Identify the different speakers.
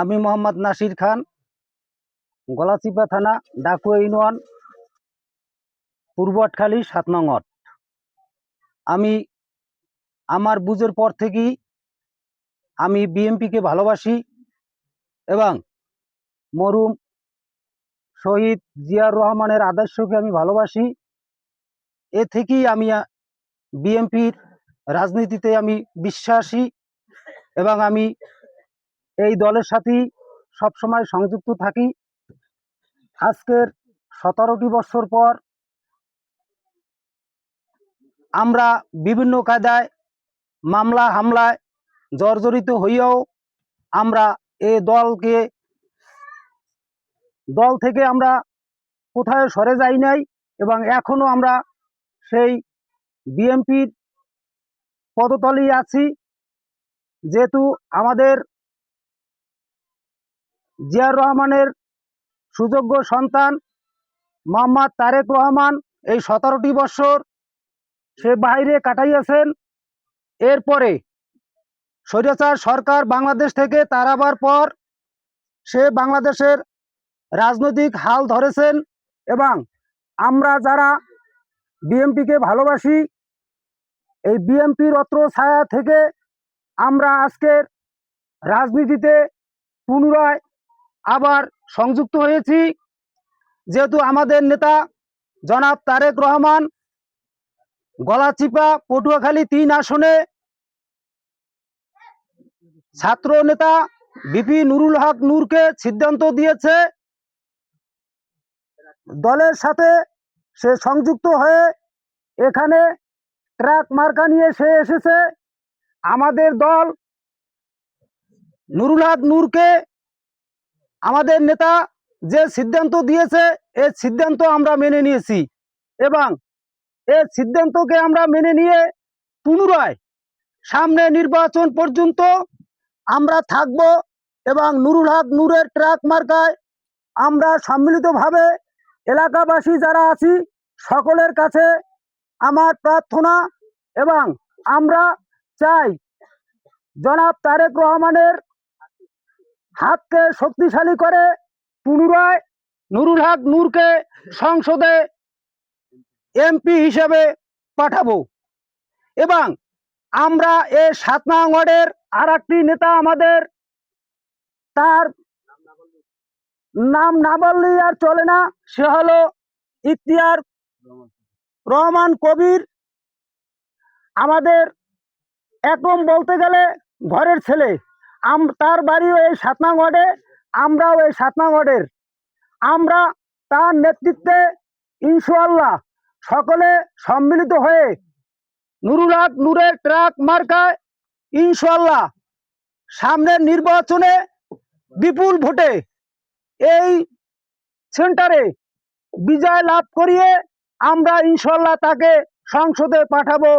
Speaker 1: আমি মোহাম্মদ নাসির খান, গলাচিপা থানা, ডাকুয়া ইউনিয়ন, পূর্ব আটখালী ৭ নং ওয়ার্ড। আমি আমার বুঝের পর থেকেই আমি বিএনপিকে ভালোবাসি এবং মরহুম শহীদ জিয়াউর রহমানের আদর্শকে আমি ভালোবাসি। এ থেকেই আমি বিএনপির রাজনীতিতে আমি বিশ্বাসী এবং আমি এই দলের সাথেই সবসময় সংযুক্ত থাকি। আজকের ১৭টি বছর পর আমরা বিভিন্ন কায়দায় মামলা হামলায় জর্জরিত হইয়াও আমরা এই দল থেকে আমরা কোথায় সরে যাই নাই এবং এখনো আমরা সেই বিএনপির পদতলেই আছি। যেহেতু আমাদের জিয়াউর রহমানের সুযোগ্য সন্তান মোহাম্মদ তারেক রহমান এই ১৭টি বছর সে বাইরে কাটাইয়াছেন। এরপরে স্বৈরাচার সরকার বাংলাদেশ থেকে তাড়াবার পর সে বাংলাদেশের রাজনৈতিক হাল ধরেছেন এবং আমরা যারা বিএনপিকে ভালোবাসি এই বিএনপির অত্র ছায়া থেকে আমরা আজকের রাজনীতিতে পুনরায় আবার সংযুক্ত হয়েছি। যেহেতু আমাদের নেতা জনাব তারেক রহমান গলাচিপা পটুয়াখালী ৩ আসনে ছাত্র নেতা বিপি নুরুল হক নূরকে সিদ্ধান্ত দিয়েছে দলের সাথে সে সংযুক্ত হয়ে এখানে ট্রাক মার্কা নিয়ে সে এসেছে। আমাদের দল নুরুল হক নূরকে আমাদের নেতা যে সিদ্ধান্ত দিয়েছে এই সিদ্ধান্ত আমরা মেনে নিয়েছি এবং এই সিদ্ধান্তকে আমরা মেনে নিয়ে পুনরায় সামনে নির্বাচন পর্যন্ত আমরা থাকব এবং নুরুল হক নূরের ট্রাক মার্কায় আমরা সম্মিলিতভাবে এলাকাবাসী যারা আছি সকলের কাছে আমার প্রার্থনা এবং আমরা চাই জনাব তারেক রহমানের হাতকে শক্তিশালী করে পুনরায় নুরুল হক নূরকে সংসদে এমপি হিসেবে পাঠাবো এবং আমরা এই ৭ নং ওয়ার্ডের আর একটি নেতা আমাদের তার নাম না বললেই আর চলে না, সে হলো ইখতিয়ার রহমান কবির। আমাদের একদম বলতে গেলে ঘরের ছেলে, তার বাড়িও এই ৭ নং ওয়ার্ডে, আমরাও এই ৭ নং ওয়ার্ডের। আমরা তার নেতৃত্বে ইনশাআল্লাহ সকলে সম্মিলিত হয়ে নুরুল হক নূরের ট্রাক মার্কায় ইনশাআল্লাহ সামনের নির্বাচনে বিপুল ভোটে এই সেন্টারে বিজয় লাভ করিয়ে আমরা ইনশাআল্লাহ তাকে সংসদে পাঠাবো